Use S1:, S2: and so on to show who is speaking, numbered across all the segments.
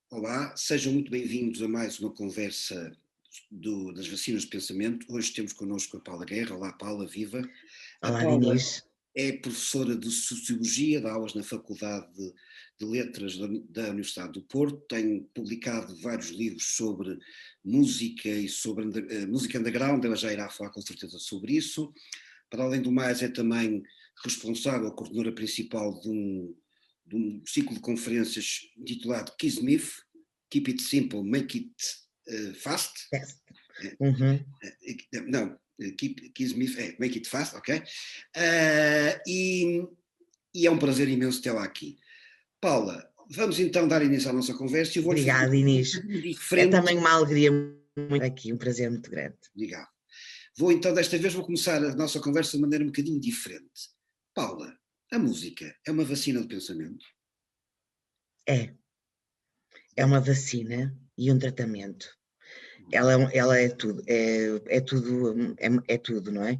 S1: Olá, sejam muito bem-vindos a mais uma conversa das vacinas de pensamento. Hoje temos connosco a Paula Guerra. Olá, Paula, viva. A
S2: Olá,
S1: Paula
S2: Dinis.
S1: é professora de Sociologia, dá aulas na Faculdade de Letras da Universidade do Porto, tem publicado vários livros sobre música e sobre música underground, ela já irá falar com certeza sobre isso. Para além do mais, é também responsável, coordenadora principal de um ciclo de conferências intitulado Kismith, Keep It Simple, Make It Fast.
S2: Yes.
S1: Eh,
S2: Uhum.
S1: não, Kismith é Make It Fast, ok? E é um prazer imenso tê-la aqui. Paula, vamos então dar início à nossa conversa e eu vou-lhe fazer
S2: Obrigada,
S1: um
S2: Inês.
S1: bocadinho
S2: É
S1: diferente.
S2: também uma alegria muito aqui, um prazer muito grande.
S1: Obrigado. Desta vez vou começar a nossa conversa de maneira um bocadinho diferente. Paula, a música é uma vacina do pensamento?
S2: É uma vacina e um tratamento. Ela é tudo, é tudo, é tudo, não é?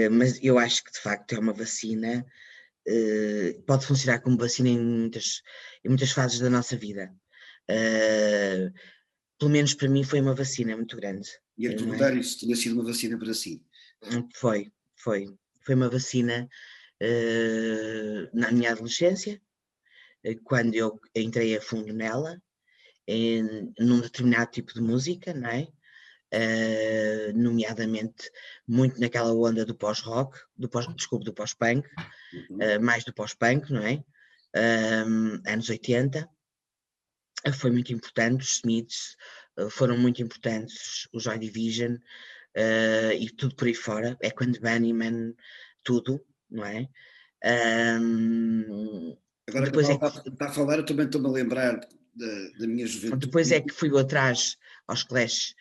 S2: Mas eu acho que de facto é uma vacina, pode funcionar como vacina em muitas fases da nossa vida. Eh, Pelo menos para mim foi uma vacina muito grande,
S1: Ia-lhe
S2: não é?
S1: perguntar isso, se tinha sido uma vacina para si.
S2: Foi, foi. Foi uma vacina na minha adolescência, quando eu entrei a fundo nela, num determinado tipo de música, não é? Nomeadamente muito naquela onda do pós-rock, do pós-punk,
S1: Uhum.
S2: mais do pós-punk, não é? Anos 80, foi muito importante, os Smiths foram muito importantes, o Joy Division, e tudo por aí fora, é quando Bunnyman, tudo, não é? Um,
S1: Agora que a
S2: depois, é
S1: Paula
S2: que,
S1: está a falar, eu também estou-me a lembrar da minha
S2: depois é
S1: juventude.
S2: que fui atrás aos Clash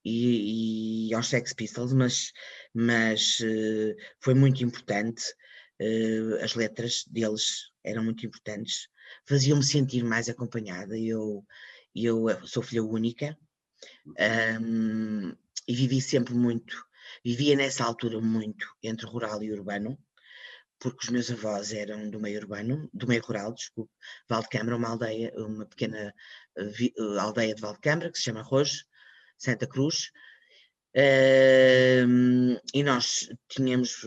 S2: e aos Sex Pistols, mas foi muito importante, as letras deles eram muito importantes, faziam-me sentir mais acompanhada, eu sou filha única, um, e vivia nessa altura muito entre rural e urbano, porque os meus avós eram do meio urbano, do meio rural, desculpe, Valdecâmara, uma aldeia, uma pequena aldeia de Valdecâmara, que se chama Rojo, Santa Cruz, e nós tínhamos,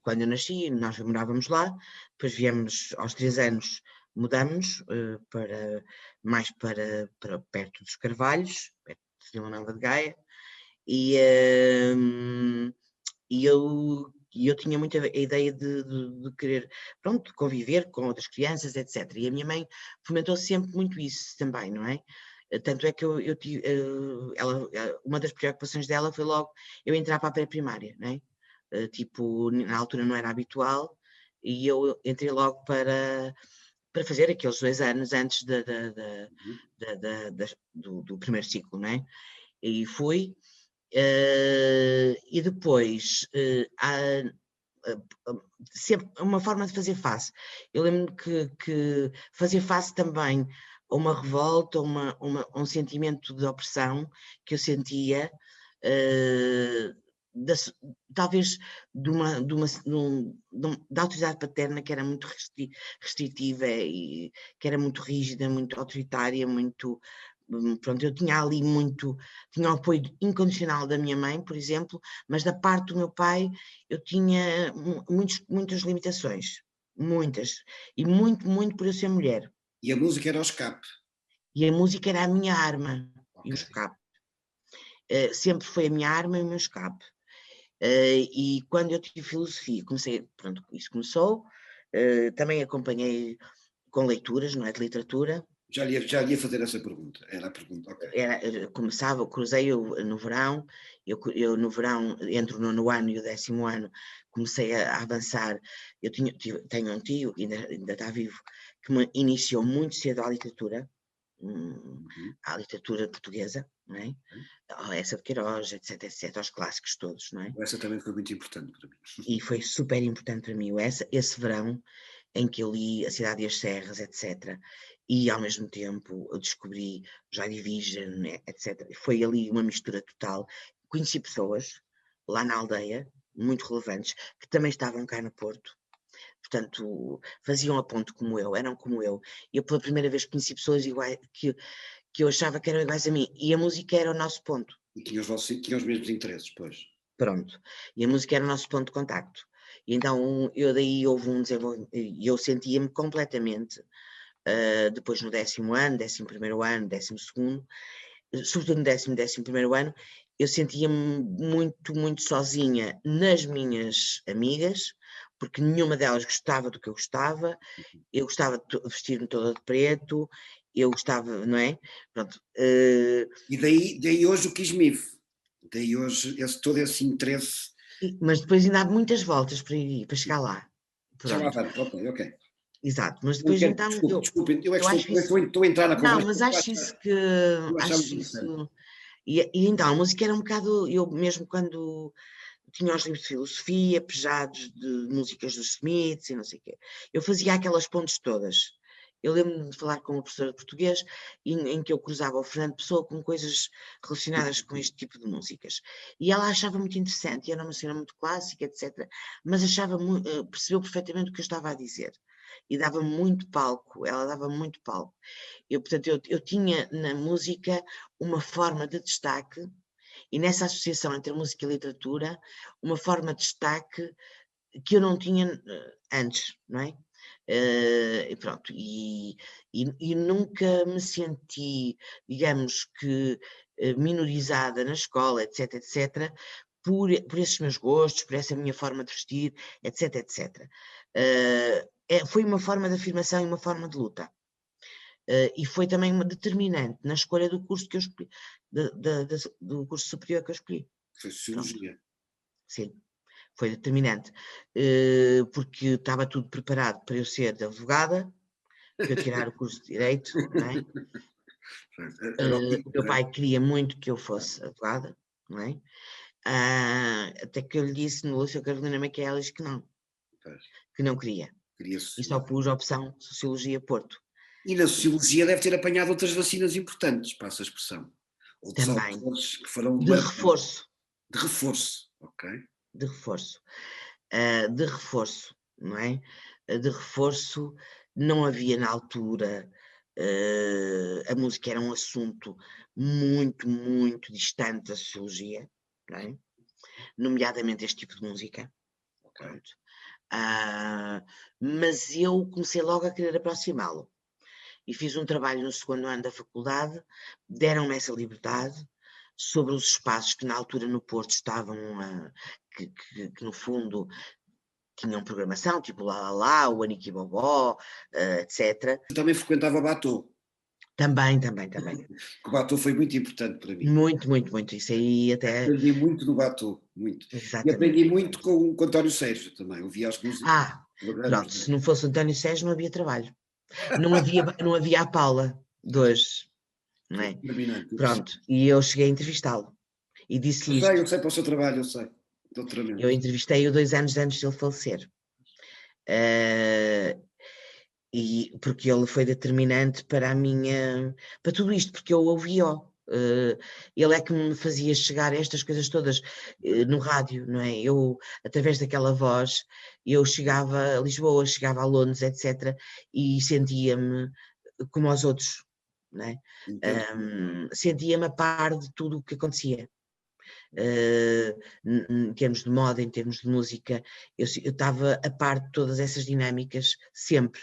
S2: quando eu nasci, nós morávamos lá, depois viemos aos 3 anos, mudamos mais para perto dos Carvalhos, perto de Vila Nova de Gaia, e, e eu tinha muita a ideia de querer, pronto, conviver com outras crianças, etc. E a minha mãe fomentou sempre muito isso também, não é? Tanto é que eu tive, uma das preocupações dela foi logo eu entrar para a pré-primária, não é? Tipo, na altura não era habitual, e eu entrei logo para fazer aqueles 2 anos antes do primeiro ciclo, não é? E fui, e depois há sempre uma forma de fazer face. Eu lembro que fazer face também a uma revolta, um sentimento de opressão que eu sentia, uh, da, talvez da autoridade paterna, que era muito restritiva e que era muito rígida, muito autoritária, muito. Pronto, eu tinha ali tinha o apoio incondicional da minha mãe, por exemplo, mas da parte do meu pai eu tinha muitas limitações, muitas, e muito por eu ser mulher.
S1: E a música era o escape.
S2: E a música era a minha arma e
S1: Ok.
S2: o escape. Sempre foi a minha arma e o meu escape. E quando eu tive filosofia, pronto, isso começou, também acompanhei com leituras, não é, de literatura.
S1: Já lhe ia fazer essa pergunta. Era a pergunta, ok.
S2: Cruzei no verão, eu no verão, entre o 9º ano e o 10º ano, comecei a avançar. Tenho um tio, ainda está vivo, que me iniciou muito cedo
S1: Uhum.
S2: à literatura portuguesa, não é? Essa de Queiroz, etc, aos clássicos todos, não é?
S1: Essa também foi muito importante para mim.
S2: E foi super importante para mim esse verão em que eu li A Cidade e as Serras, etc. E ao mesmo tempo eu descobri Joy Division, etc. Foi ali uma mistura total. Conheci pessoas lá na aldeia, muito relevantes, que também estavam cá no Porto. portanto, faziam a ponte como eu, eram como eu. Eu pela primeira vez conheci pessoas iguais, que eu achava que eram iguais a mim, e a música era o nosso ponto.
S1: E tinha os mesmos interesses, pois.
S2: Pronto. E a música era o nosso ponto de contacto. E então daí houve um desenvolvimento, e eu sentia-me completamente, depois no 10º ano, 11º ano, 12º, sobretudo no 11º ano, eu sentia-me muito, muito sozinha nas minhas amigas, porque nenhuma delas gostava do que eu gostava de vestir-me toda de preto, eu gostava, não é? Pronto.
S1: E daí hoje o Kismif, daí hoje todo esse interesse.
S2: Mas depois ainda há muitas voltas para chegar lá.
S1: Já lá
S2: Pronto.
S1: vamos, ok, ok.
S2: Exato, mas depois então
S1: Desculpe, eu é que
S2: eu acho isso.
S1: estou a entrar na
S2: Não,
S1: conversa.
S2: mas acho isso que
S1: Eu achava
S2: acho
S1: interessante.
S2: isso. E então a música era um bocado, eu mesmo quando tinha os livros de filosofia, pesados de músicas dos Smiths e não sei o quê, eu fazia aquelas pontes todas. Eu lembro-me de falar com uma professora de português em que eu cruzava o Fernando Pessoa com coisas relacionadas com este tipo de músicas. E ela achava muito interessante, e era uma cena muito clássica, etc. Mas percebeu perfeitamente o que eu estava a dizer. E dava muito palco, ela dava muito palco. Portanto, eu tinha na música uma forma de destaque, e nessa associação entre a música e a literatura, uma forma de destaque que eu não tinha antes, não é? E pronto, e nunca me senti, digamos que, minorizada na escola, etc, etc, por esses meus gostos, por essa minha forma de vestir, etc, etc. Foi uma forma de afirmação e uma forma de luta. E foi também uma determinante na escolha do curso que eu escolhi, do curso superior que eu escolhi.
S1: Foi Sociologia.
S2: Sim, foi determinante, porque estava tudo preparado para eu ser advogada, para eu tirar o curso de Direito, não é? O meu pai queria muito que eu fosse advogada, não é? Até que eu lhe disse no Lúcio Carolina Michaelis que não queria. E só pus a opção Sociologia Porto.
S1: E na Sociologia deve ter apanhado outras vacinas importantes, passa a expressão. Outros
S2: Também.
S1: autores que foram
S2: De reforço.
S1: De reforço, ok.
S2: De reforço. De reforço, não é? De reforço não havia na altura, a música era um assunto muito, muito distante da sociologia, não é? Nomeadamente este tipo de música.
S1: Okay.
S2: Pronto. Mas eu comecei logo a querer aproximá-lo. E fiz um trabalho no 2º ano da faculdade, deram-me essa liberdade sobre os espaços que na altura no Porto estavam, que no fundo tinham programação, tipo Lá Lá Lá, o Aniki Bobó, etc.
S1: Eu também frequentava Batô.
S2: Também.
S1: O Batô foi muito importante para mim.
S2: Muito, muito, muito. Isso aí até...
S1: Aprendi muito no Batô, muito.
S2: Exatamente.
S1: E aprendi muito com o António Sérgio também, ouvia as músicas.
S2: Pronto, se não fosse o António Sérgio não havia trabalho. Não havia a Paula de hoje, não é? Pronto, e eu cheguei a entrevistá-lo e disse-lhe isto.
S1: Eu sei para o seu trabalho, eu sei. Doutoramento.
S2: Eu entrevistei-o 2 anos antes de ele falecer. Porque ele foi determinante para tudo isto, porque eu ouvia-o. Ele é que me fazia chegar estas coisas todas no rádio, não é? Eu, através daquela voz, eu chegava a Lisboa, chegava a Londres, etc., e sentia-me como os outros, não é? Sentia-me a par de tudo o que acontecia. Em termos de moda, em termos de música, eu estava a par de todas essas dinâmicas, sempre.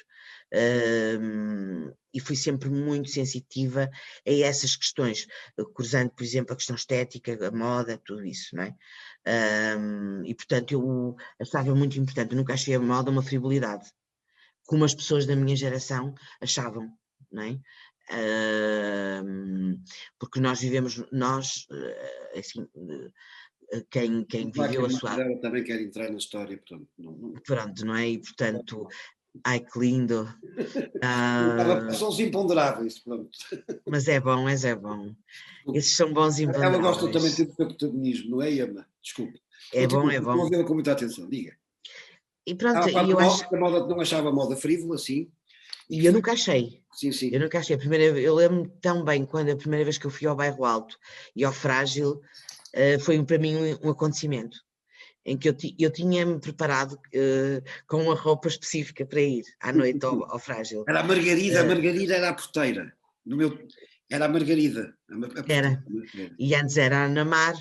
S2: E fui sempre muito sensitiva a essas questões, cruzando, por exemplo, a questão estética, a moda, tudo isso, não é? E portanto eu achava muito importante, eu nunca achei a moda uma frivolidade, como as pessoas da minha geração achavam, não é? Porque nós vivemos, assim, quem viveu a sua...
S1: também quer entrar na história, portanto,
S2: Pronto, não é? E portanto, ai que lindo.
S1: São os imponderáveis, pronto.
S2: Mas é bom. Esses são bons imponderáveis.
S1: Ela gosta também de ter o seu protagonismo, não é, Emma? Desculpe.
S2: É bom.
S1: Estou a ouvi-la com muita atenção, diga.
S2: E pronto, eu acho...
S1: não achava a moda frívola, sim.
S2: E eu nunca achei.
S1: Sim.
S2: Eu nunca achei. Eu lembro-me tão bem quando a primeira vez que eu fui ao Bairro Alto e ao Frágil, foi para mim um acontecimento. em que eu tinha-me preparado com uma roupa específica para ir à noite ao Frágil.
S1: Era a Margarida era a porteira. No meu, era a Margarida.
S2: Era. E antes era a Ana Mar.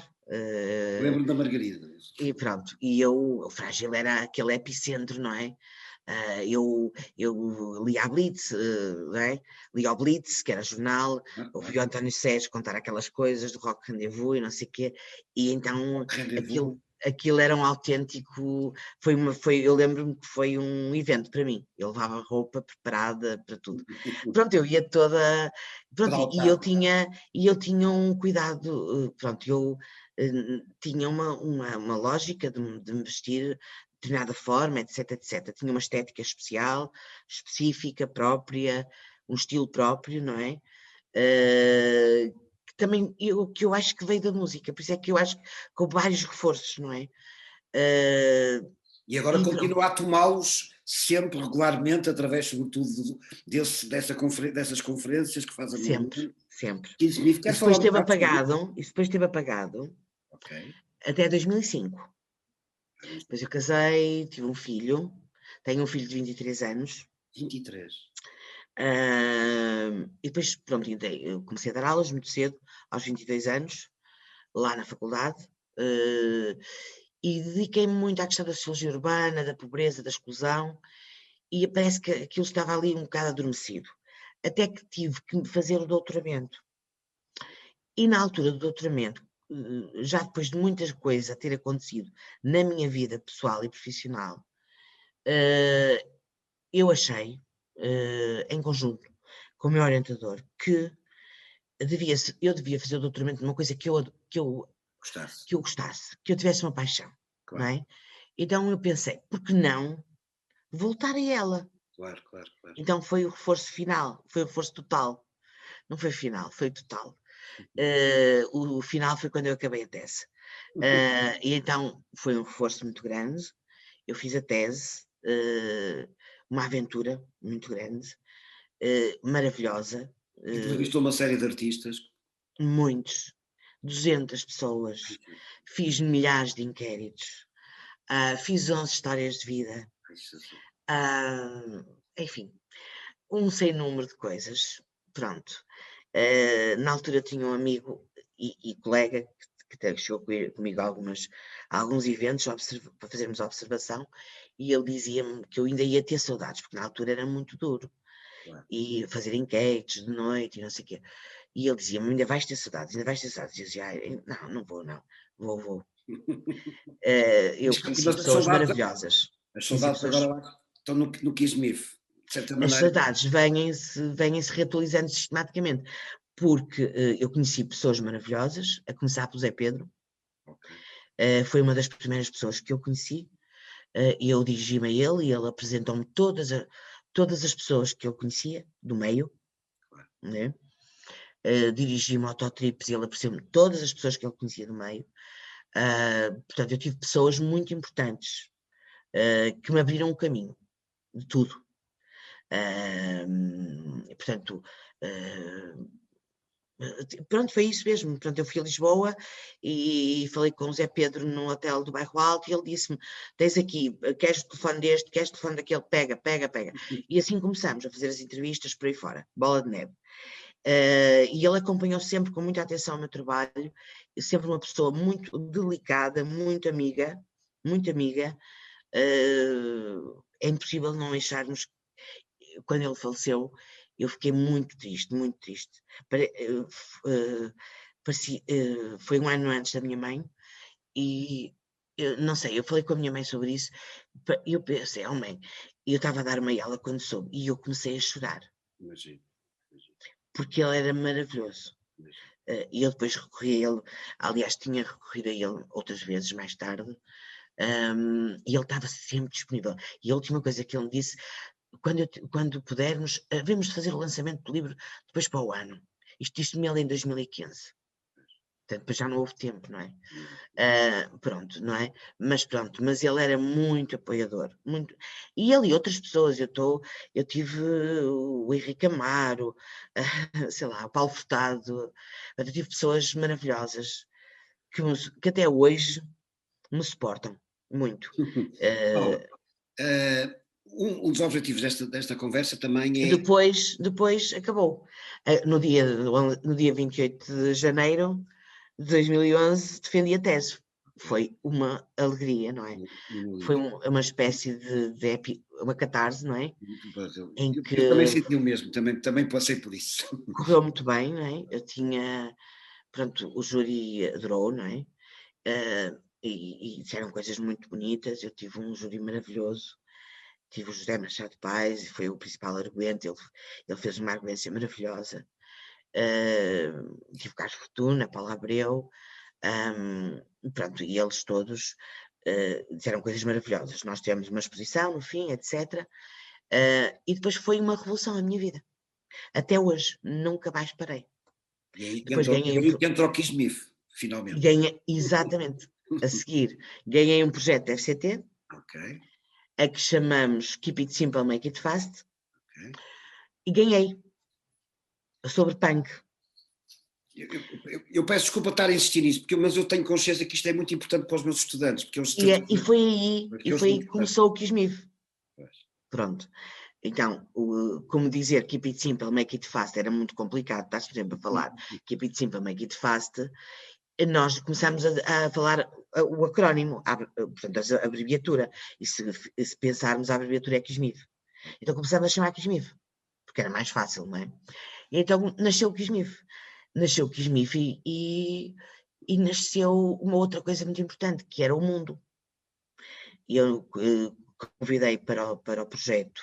S1: Lembro da Margarida.
S2: E pronto, e o Frágil era aquele epicentro, não é? Eu lia a Blitz, não é? Lia o Blitz, que era jornal, ouvi o António Sérgio contar aquelas coisas do Rock Rendezvous e não sei o quê, e então aquilo era um autêntico, eu lembro-me que foi um evento para mim, eu levava roupa preparada para tudo. Pronto, eu ia toda, pronto, e eu tinha um cuidado, pronto, eu tinha uma lógica de me vestir de determinada forma, etc, etc. Tinha uma estética especial, específica, própria, um estilo próprio, não é? Que também que eu acho que veio da música, por isso é que eu acho que com vários reforços, não é?
S1: E agora continua a tomá-los sempre, regularmente, através, sobretudo, dessas conferências que faz a
S2: Sempre, sempre.
S1: Isso
S2: depois esteve apagado
S1: okay.
S2: Até 2005. Depois eu casei, tive um filho, tenho um filho de 23 anos.
S1: 23.
S2: E depois, pronto, eu comecei a dar aulas muito cedo, aos 22 anos, lá na faculdade, e dediquei-me muito à questão da sociologia urbana, da pobreza, da exclusão, e parece que aquilo estava ali um bocado adormecido. Até que tive que fazer o doutoramento. E na altura do doutoramento, já depois de muitas coisas a ter acontecido na minha vida pessoal e profissional, eu achei, em conjunto com o meu orientador, que eu devia fazer o doutoramento numa coisa que eu gostasse, que eu tivesse uma paixão, claro. Não é? Então eu pensei, por que não voltar a ela?
S1: Claro.
S2: Então foi o reforço final, foi o reforço total. Não foi final, foi total. O final foi quando eu acabei a tese. E então foi um reforço muito grande. Eu fiz a tese, uma aventura muito grande, maravilhosa.
S1: Entrevistou uma série de artistas.
S2: Muitos, 200 pessoas. Fiz milhares de inquéritos. Fiz 11 histórias de vida. Enfim, um sem número de coisas. Pronto. Na altura tinha um amigo e colega que chegou comigo a alguns eventos para fazermos a observação, e ele dizia-me que eu ainda ia ter saudades, porque na altura era muito duro, e fazer enquetes de noite e não sei o quê. E ele dizia-me, ainda vais ter saudades. E eu dizia, não vou, vou. Eu conheci pessoas maravilhosas.
S1: As saudades agora estão no Kismif.
S2: As saudades vêm-se reatualizando sistematicamente, porque eu conheci pessoas maravilhosas, a começar pelo Zé Pedro. Foi uma das primeiras pessoas que eu conheci, e eu dirigi-me a ele e ele apresentou-me todas as pessoas que eu conhecia, do meio, né? Dirigi-me ao Autotrips e ele apresentou-me todas as pessoas que eu conhecia do meio. Portanto, eu tive pessoas muito importantes que me abriram um caminho de tudo. Portanto, pronto, foi isso mesmo. Portanto, eu fui a Lisboa e falei com o Zé Pedro num hotel do Bairro Alto e ele disse-me, tens aqui, queres o telefone deste, queres o telefone daquele, pega. E assim começamos a fazer as entrevistas por aí fora, bola de neve. E ele acompanhou sempre com muita atenção o meu trabalho, sempre uma pessoa muito delicada, muito amiga. É impossível não acharmos. Quando ele faleceu, eu fiquei muito triste, muito triste. Foi um ano antes da minha mãe e não sei, eu falei com a minha mãe sobre isso. Eu pensei, mãe, eu estava a dar-me a ela quando soube e eu comecei a chorar.
S1: Imagino.
S2: Porque ele era maravilhoso. E eu depois recorri a ele, aliás, tinha recorrido a ele outras vezes mais tarde, e ele estava sempre disponível. E a última coisa que ele me disse, quando pudermos, devemos fazer o lançamento do livro depois para o ano. Isto disse-me ele em 2015. Portanto, depois já não houve tempo, não é? Pronto, não é? Mas ele era muito apoiador, muito. E ele e outras pessoas, eu tive o Henrique Amaro, sei lá, o Paulo Furtado, eu tive pessoas maravilhosas que até hoje me suportam. muito.
S1: Paula, um dos objetivos desta conversa também é.
S2: Depois acabou. No dia 28 de janeiro de 2011 defendi a tese. Foi uma alegria, não é? Foi uma espécie de uma catarse, não é?
S1: Eu também senti o mesmo, também passei por isso.
S2: Correu muito bem, não é? Eu tinha, pronto, o júri adorou, não é? E disseram coisas muito bonitas. Eu tive um júri maravilhoso. Tive o José Machado Paz, foi o principal arguente, ele fez uma arguência maravilhosa. Tive o Carlos Fortuna, Paulo Abreu, pronto, e eles todos disseram coisas maravilhosas. Nós tivemos uma exposição no fim, etc. E depois foi uma revolução na minha vida. Até hoje, nunca mais parei.
S1: Depois ganhei entrou o Kismif, finalmente.
S2: Exatamente. A seguir, ganhei um projeto da FCT, a que chamamos Keep It Simple, Make It Fast, e ganhei sobre punk.
S1: Eu peço desculpa estar a insistir nisso, mas eu tenho consciência que isto é muito importante para os meus estudantes. Porque
S2: E foi aí que começou o Kismif. Pronto. Então, como dizer Keep It Simple, Make It Fast era muito complicado, estás sempre a falar Keep It Simple, Make It Fast, nós começámos a falar o acrónimo, portanto, a abreviatura, e se pensarmos, a abreviatura é Kismif. Então começámos a chamar Kismif, porque era mais fácil, não é? E então nasceu o Kismif. Nasceu o Kismif e nasceu uma outra coisa muito importante, que era o mundo. E eu convidei para o projeto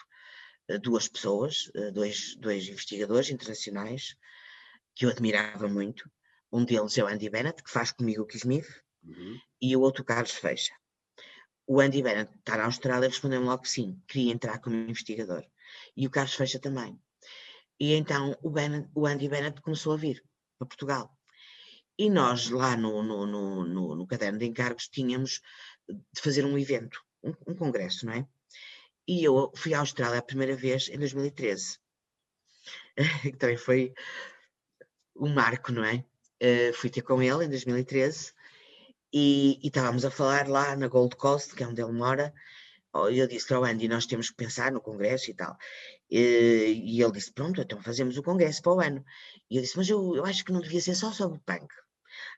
S2: duas pessoas, dois investigadores internacionais, que eu admirava muito. Um deles é o Andy Bennett, que faz comigo o Kismif, e o outro, Carlos Feixa. O Andy Bennett está na Austrália, respondeu-me logo que sim, queria entrar como investigador. E o Carlos Feixa também. E então o Andy Bennett começou a vir para Portugal. E nós lá no caderno de encargos tínhamos de fazer um evento, um congresso, não é? E eu fui à Austrália a primeira vez em 2013. Que também foi um marco, não é? Fui ter com ele em 2013 e estávamos a falar lá na Gold Coast, que é onde ele mora. Eu disse ao Andy, nós temos que pensar no congresso e tal. E ele disse, pronto, então fazemos o congresso para o ano. E eu disse, mas eu acho que não devia ser só sobre punk.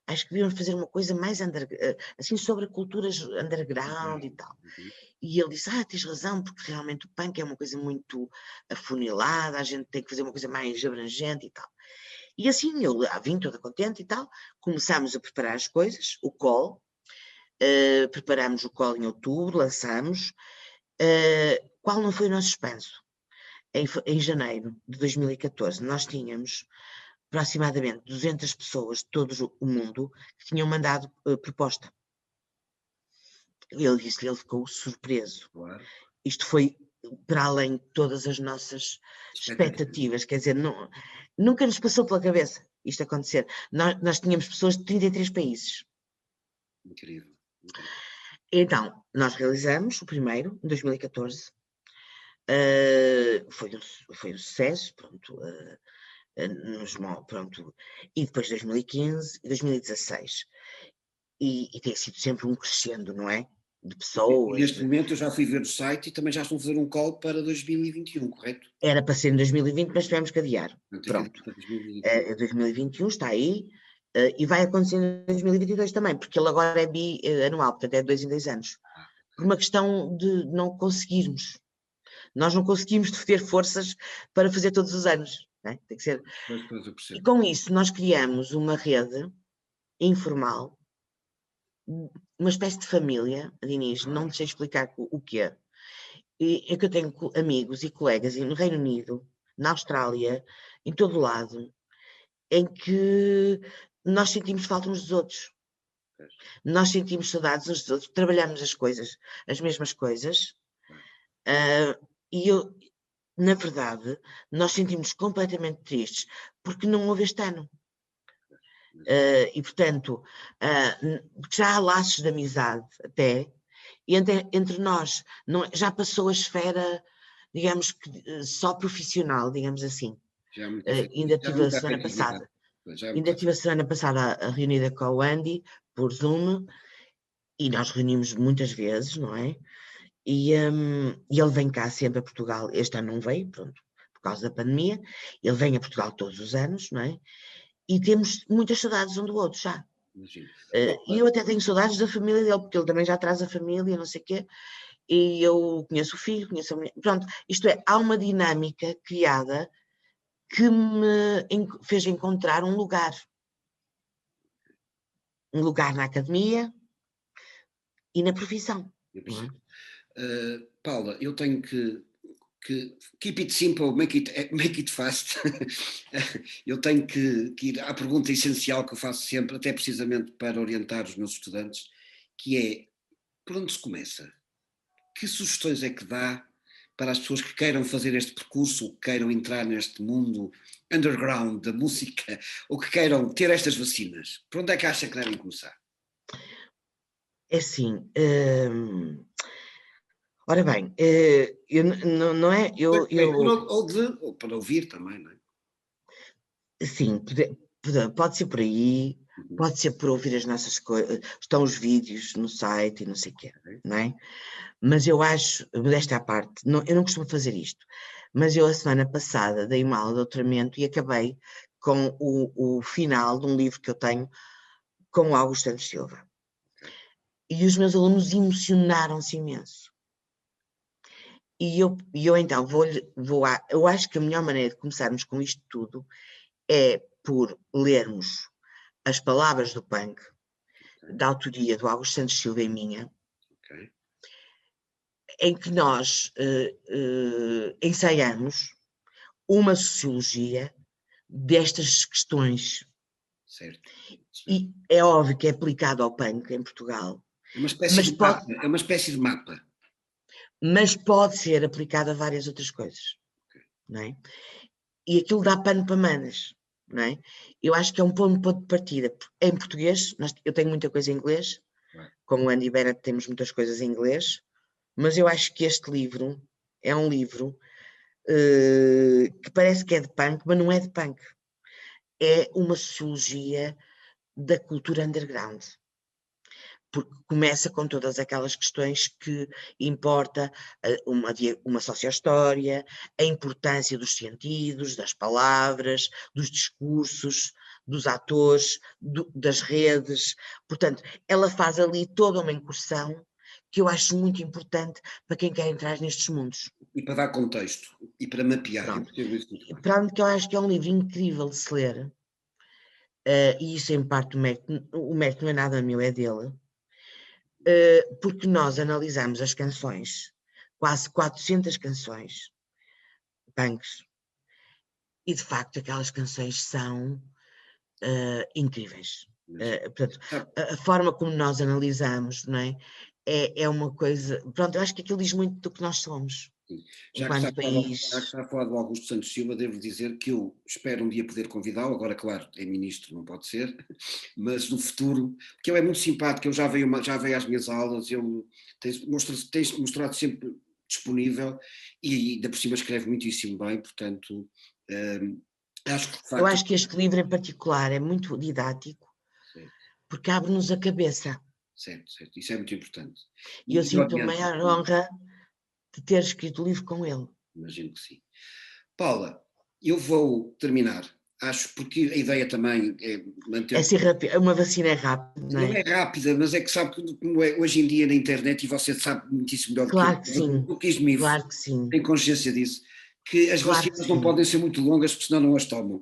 S2: Acho que devíamos fazer uma coisa mais assim sobre culturas underground e tal. E ele disse, tens razão, porque realmente o punk é uma coisa muito afunilada, a gente tem que fazer uma coisa mais abrangente e tal. E assim, eu vim toda contente e tal, começámos a preparar as coisas, o call, preparámos o call em outubro, lançámos. Qual não foi o nosso expanso? Em janeiro de 2014, nós tínhamos aproximadamente 200 pessoas de todo o mundo que tinham mandado proposta. Ele disse que ele ficou surpreso.
S1: Claro.
S2: Isto foi para além de todas as nossas expectativas, quer dizer, nunca nos passou pela cabeça isto acontecer. Nós tínhamos pessoas de 33 países.
S1: Incrível.
S2: Então, nós realizamos o primeiro, em 2014. Foi um sucesso, pronto. Pronto. E depois 2015 e 2016. E tem sido sempre um crescendo, não é? De pessoas.
S1: E neste momento eu já fui ver o site e também já estão a fazer um call para 2021, correto?
S2: Era para ser em 2020, mas tivemos que adiar. Pronto. 2021 está aí e vai acontecer em 2022 também, porque ele agora é bianual, portanto é de 2 em 2 anos. Por uma questão de não conseguirmos. Nós não conseguimos ter forças para fazer todos os anos. Não é? Tem que ser. E com isso nós criamos uma rede informal, uma espécie de família, Diniz, não te sei explicar o que é. É que eu tenho amigos e colegas no Reino Unido, na Austrália, em todo o lado, em que nós sentimos falta uns dos outros. Nós sentimos saudades uns dos outros, trabalhamos as mesmas coisas, e eu, na verdade, nós sentimos completamente tristes porque não houve este ano. E, portanto, já há laços de amizade até entre nós. Já passou a esfera, digamos que só profissional, digamos assim. Ainda tive a semana passada. Ainda tive a semana passada reunida com o Andy por Zoom E nós reunimos muitas vezes, não é? E ele vem cá sempre a Portugal. Este ano não veio, pronto, por causa da pandemia. Ele vem a Portugal todos os anos, não é? E temos muitas saudades um do outro já.
S1: Imagino.
S2: E eu até tenho saudades da família dele, porque ele também já traz a família, não sei o quê. E eu conheço o filho, conheço a mulher. Pronto, isto é, há uma dinâmica criada que me fez encontrar um lugar. Um lugar na academia e na profissão. Não é?
S1: Paula, eu tenho que keep it simple, make it fast. Eu tenho que ir à pergunta essencial que eu faço sempre, até precisamente para orientar os meus estudantes, que é, por onde se começa? Que sugestões é que dá para as pessoas que queiram fazer este percurso, que queiram entrar neste mundo underground da música, ou que queiram ter estas vacinas? Por onde é que acha que devem começar?
S2: É assim, ora bem, eu, não é,
S1: Ou para ouvir também, não é?
S2: sim, pode ser por aí,
S1: Uhum.
S2: pode ser por ouvir as nossas coisas, estão os vídeos no site e não sei o quê, não é? Mas eu acho, desta à parte, eu não costumo fazer isto, mas eu a semana passada dei uma aula de doutoramento e acabei com o final de um livro que eu tenho com o Augusto Santos Silva. E os meus alunos emocionaram-se imenso. E eu então eu acho que a melhor maneira de começarmos com isto tudo é por lermos as palavras do punk, da autoria do Augusto Santos Silva e minha, em que nós ensaiamos uma sociologia destas questões.
S1: Certo.
S2: E é óbvio que é aplicado ao punk em Portugal.
S1: É uma espécie de mapa.
S2: Mas pode ser aplicado a várias outras coisas. Não é? E aquilo dá pano para manas. Não é? Eu acho que é um ponto de partida. Em português, eu tenho muita coisa em inglês, como o Andy Bennett temos muitas coisas em inglês, mas eu acho que este livro é um livro que parece que é de punk, mas não é de punk. É uma sociologia da cultura underground. Porque começa com todas aquelas questões que importa uma sociohistória, a importância dos sentidos, das palavras, dos discursos, dos atores, das redes. Portanto, ela faz ali toda uma incursão que eu acho muito importante para quem quer entrar nestes mundos.
S1: E para dar contexto, e para mapear.
S2: Para além de que eu acho que é um livro incrível de se ler, e isso em parte o mérito não é nada meu, é dele, porque nós analisamos as canções, quase 400 canções, punks, e de facto aquelas canções são incríveis. Portanto, a forma como nós analisamos, não é? É uma coisa. Pronto, eu acho que aquilo diz muito do que nós somos.
S1: Já que está a falar do Augusto Santos Silva, devo dizer que eu espero um dia poder convidá-lo, agora claro, é ministro, não pode ser, mas no futuro, porque ele é muito simpático, ele já veio às minhas aulas, ele tem-se mostrado sempre disponível e ainda por cima escreve muitíssimo bem, portanto, acho que de facto...
S2: Eu acho que este livro em particular é muito didático, porque abre-nos a cabeça.
S1: Certo, isso é muito importante.
S2: E eu sinto a maior honra de ter escrito o livro com ele.
S1: Imagino que sim. Paula, eu vou terminar, acho, porque a ideia também é manter...
S2: É ser rápido, uma vacina é rápida, não é?
S1: Não é rápida, mas é que sabe como é hoje em dia na internet, e você sabe muitíssimo melhor
S2: do que eu.
S1: Do que Ismif,
S2: claro que sim.
S1: Tem consciência disso, que as vacinas não podem ser muito longas, porque senão não as tomam.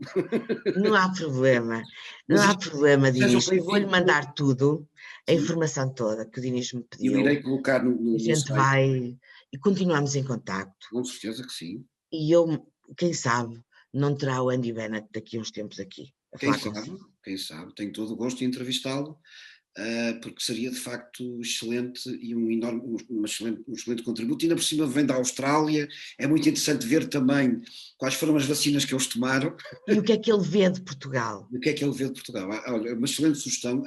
S2: Não há problema, não há problema, Dinis. Eu vou-lhe mandar tudo, a informação toda que o Dinis me pediu.
S1: Eu irei colocar no
S2: a gente vai e continuamos em contacto.
S1: Com certeza que sim.
S2: E eu, quem sabe, não terá o Andy Bennett daqui a uns tempos aqui.
S1: Quem sabe, tenho todo o gosto de entrevistá-lo, porque seria de facto excelente e um excelente contributo. E ainda por cima vem da Austrália, é muito interessante ver também quais foram as vacinas que eles tomaram.
S2: E o que é que ele vê de Portugal.
S1: O que é que ele vê de Portugal. Olha, uma excelente sugestão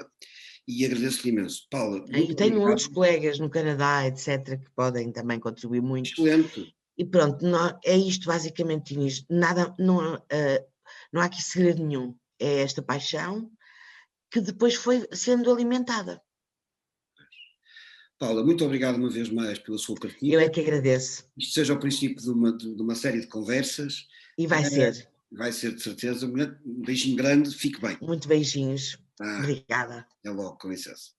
S1: e agradeço-lhe imenso. Paula,
S2: e tenho outros colegas no Canadá, etc., que podem também contribuir muito.
S1: Excelente.
S2: E pronto, é isto basicamente, Inês. Nada, não há aqui segredo nenhum. É esta paixão que depois foi sendo alimentada.
S1: Paula, muito obrigado uma vez mais pela sua partilha.
S2: Eu é que agradeço.
S1: Isto seja o princípio de uma série de conversas.
S2: E vai ser.
S1: Vai ser de certeza. Um beijinho grande, fique bem.
S2: Muito beijinhos.
S1: Tá,
S2: Obrigada.
S1: até logo, com licença.